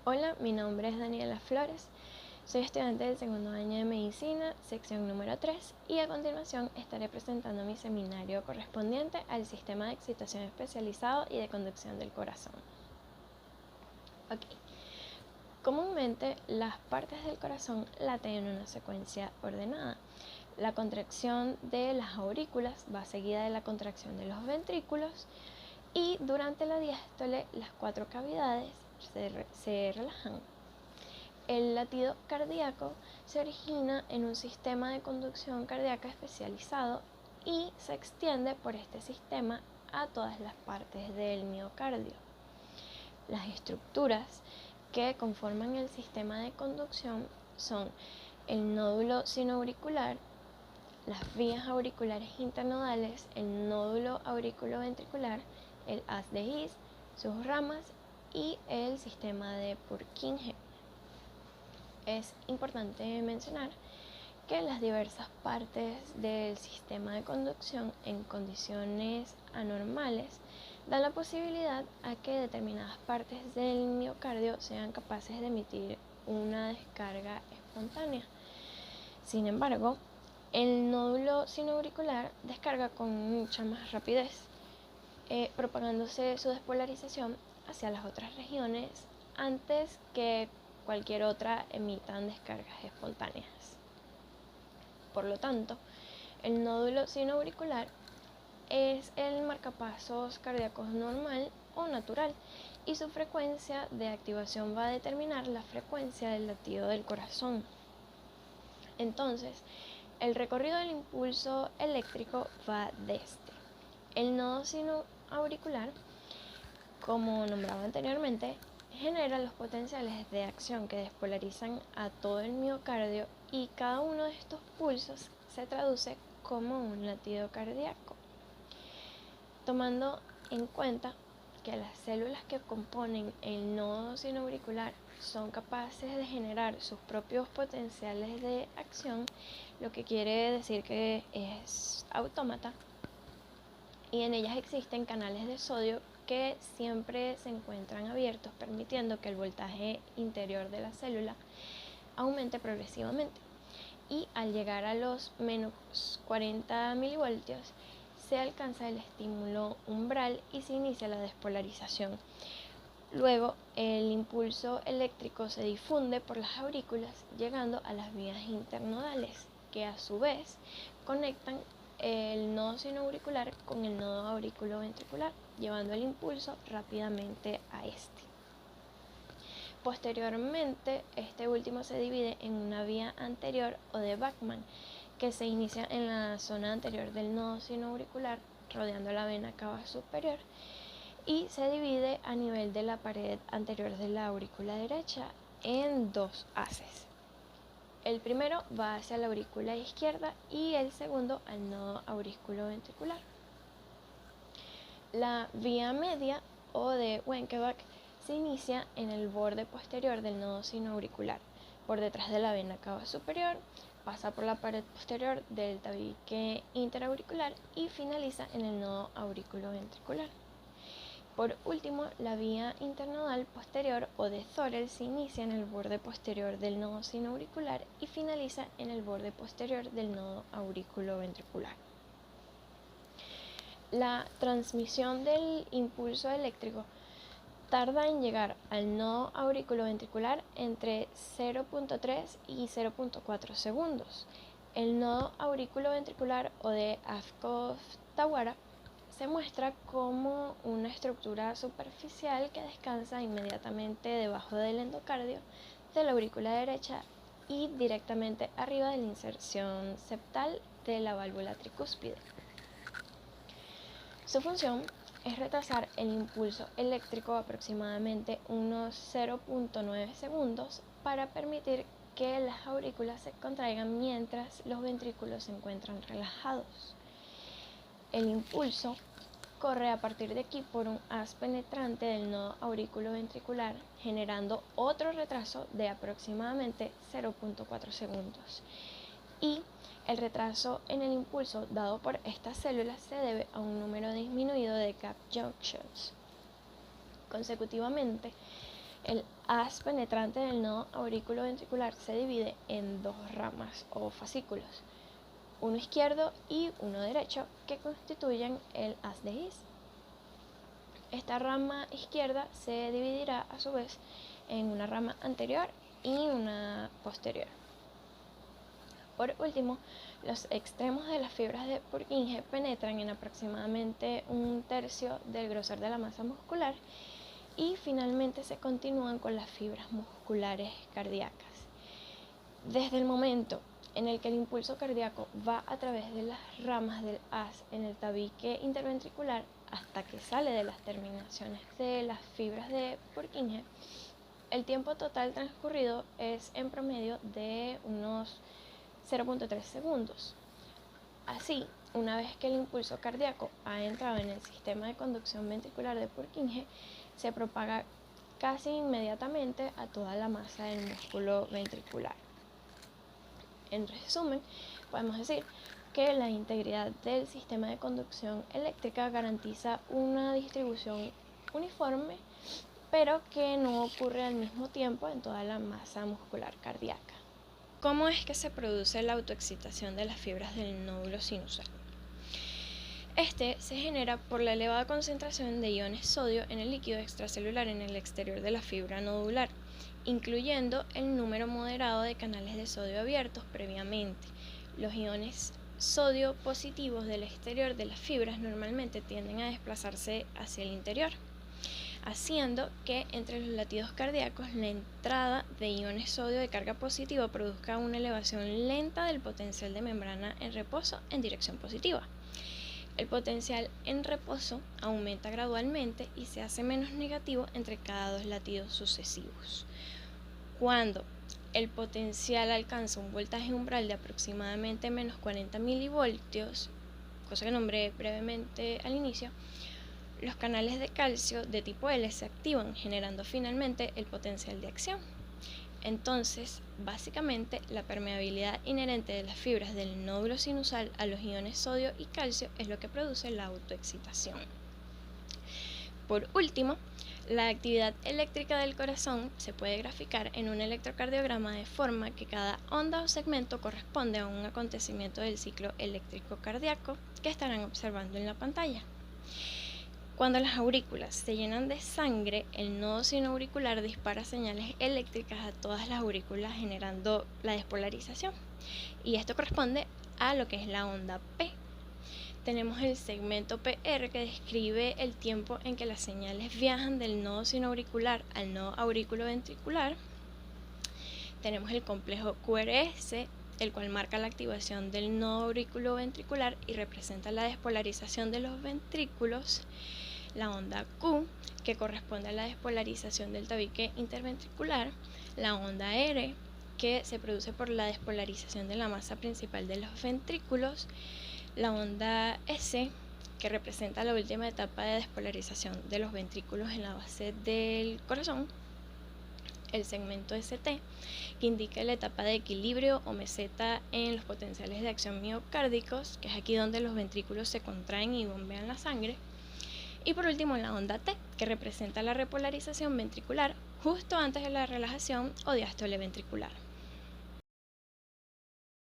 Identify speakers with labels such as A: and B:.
A: Hola, mi nombre es Daniela Flores, soy estudiante del segundo año de Medicina, sección número 3, y a continuación estaré presentando mi seminario correspondiente al sistema de excitación especializado y de conducción del corazón. Ok, comúnmente las partes del corazón laten en una secuencia ordenada. La contracción de las aurículas va seguida de la contracción de los ventrículos y durante la diástole las cuatro cavidades se relajan. El latido cardíaco se origina en un sistema de conducción cardíaca especializado y se extiende por este sistema a todas las partes del miocardio. Las estructuras que conforman el sistema de conducción son el nódulo sinoauricular, las vías auriculares internodales, el nódulo auriculoventricular, el haz de His, sus ramas y el sistema de Purkinje. Es importante mencionar que las diversas partes del sistema de conducción en condiciones anormales dan la posibilidad a que determinadas partes del miocardio sean capaces de emitir una descarga espontánea. Sin embargo, el nódulo sinoauricular descarga con mucha más rapidez, propagándose su despolarización hacia las otras regiones antes que cualquier otra emitan descargas espontáneas. Por lo tanto, el nódulo sinoauricular es el marcapasos cardíacos normal o natural y su frecuencia de activación va a determinar la frecuencia del latido del corazón. Entonces, el recorrido del impulso eléctrico va desde el nodo sinoauricular, como nombraba anteriormente, genera los potenciales de acción que despolarizan a todo el miocardio y cada uno de estos pulsos se traduce como un latido cardíaco. Tomando en cuenta que las células que componen el nodo sinoauricular son capaces de generar sus propios potenciales de acción, lo que quiere decir que es autómata, y en ellas existen canales de sodio que siempre se encuentran abiertos, permitiendo que el voltaje interior de la célula aumente progresivamente. Y al llegar a los menos 40 milivoltios, se alcanza el estímulo umbral y se inicia la despolarización. Luego, el impulso eléctrico se difunde por las aurículas, llegando a las vías internodales, que a su vez conectan el nodo sinoauricular con el nodo auriculoventricular, llevando el impulso rápidamente a este. Posteriormente, este último se divide en una vía anterior o de Bachmann, que se inicia en la zona anterior del nodo sinoauricular, rodeando la vena cava superior, y se divide a nivel de la pared anterior de la aurícula derecha en dos haces. El primero va hacia la aurícula izquierda y el segundo al nodo auriculoventricular. La vía media o de Wenckebach se inicia en el borde posterior del nodo sinoauricular, por detrás de la vena cava superior, pasa por la pared posterior del tabique interauricular y finaliza en el nodo auriculoventricular. Por último, la vía internodal posterior o de Thorel se inicia en el borde posterior del nodo sinoauricular y finaliza en el borde posterior del nodo auriculoventricular. La transmisión del impulso eléctrico tarda en llegar al nodo auriculoventricular entre 0.3 y 0.4 segundos. El nodo auriculoventricular o de Askov-Tawara se muestra como una estructura superficial que descansa inmediatamente debajo del endocardio de la aurícula derecha y directamente arriba de la inserción septal de la válvula tricúspide. Su función es retrasar el impulso eléctrico aproximadamente unos 0.9 segundos para permitir que las aurículas se contraigan mientras los ventrículos se encuentran relajados. El impulso corre a partir de aquí por un haz penetrante del nodo auriculoventricular, generando otro retraso de aproximadamente 0.4 segundos. Y el retraso en el impulso dado por estas células se debe a un número disminuido de gap junctions. Consecutivamente, El haz penetrante del nodo auriculoventricular se divide en dos ramas o fascículos, uno izquierdo y uno derecho, que constituyen el haz de His. Esta rama izquierda se dividirá a su vez en una rama anterior y una posterior. Por último, los extremos de las fibras de Purkinje penetran en aproximadamente un tercio del grosor de la masa muscular y finalmente se continúan con las fibras musculares cardíacas. Desde el momento en el que el impulso cardíaco va a través de las ramas del haz en el tabique interventricular hasta que sale de las terminaciones de las fibras de Purkinje, el tiempo total transcurrido es en promedio de unos 0.3 segundos. Así, una vez que el impulso cardíaco ha entrado en el sistema de conducción ventricular de Purkinje, se propaga casi inmediatamente a toda la masa del músculo ventricular. En resumen, podemos decir que la integridad del sistema de conducción eléctrica garantiza una distribución uniforme, pero que no ocurre al mismo tiempo en toda la masa muscular cardíaca. ¿Cómo es que se produce la autoexcitación de las fibras del nódulo sinusal? Este se genera por la elevada concentración de iones sodio en el líquido extracelular en el exterior de la fibra nodular, incluyendo el número moderado de canales de sodio abiertos previamente. Los iones sodio positivos del exterior de las fibras normalmente tienden a desplazarse hacia el interior, haciendo que entre los latidos cardíacos la entrada de iones sodio de carga positiva produzca una elevación lenta del potencial de membrana en reposo en dirección positiva. El potencial en reposo aumenta gradualmente y se hace menos negativo entre cada dos latidos sucesivos. Cuando el potencial alcanza un voltaje umbral de aproximadamente menos 40 milivoltios, cosa que nombré brevemente al inicio, los canales de calcio de tipo L se activan, generando finalmente el potencial de acción. Entonces, básicamente, la permeabilidad inherente de las fibras del nódulo sinusal a los iones sodio y calcio es lo que produce la autoexcitación. Por último, la actividad eléctrica del corazón se puede graficar en un electrocardiograma de forma que cada onda o segmento corresponde a un acontecimiento del ciclo eléctrico cardíaco que estarán observando en la pantalla. Cuando las aurículas se llenan de sangre, el nodo sinoauricular dispara señales eléctricas a todas las aurículas generando la despolarización. Y esto corresponde a lo que es la onda P. Tenemos el segmento PR que describe el tiempo en que las señales viajan del nodo sinoauricular al nodo auriculoventricular. Tenemos el complejo QRS, el cual marca la activación del nodo auriculoventricular y representa la despolarización de los ventrículos. La onda Q, que corresponde a la despolarización del tabique interventricular, la onda R, que se produce por la despolarización de la masa principal de los ventrículos, la onda S, que representa la última etapa de despolarización de los ventrículos en la base del corazón, el segmento ST, que indica la etapa de equilibrio o meseta en los potenciales de acción miocárdicos, que es aquí donde los ventrículos se contraen y bombean la sangre. Y por último la onda T, que representa la repolarización ventricular justo antes de la relajación o diástole ventricular.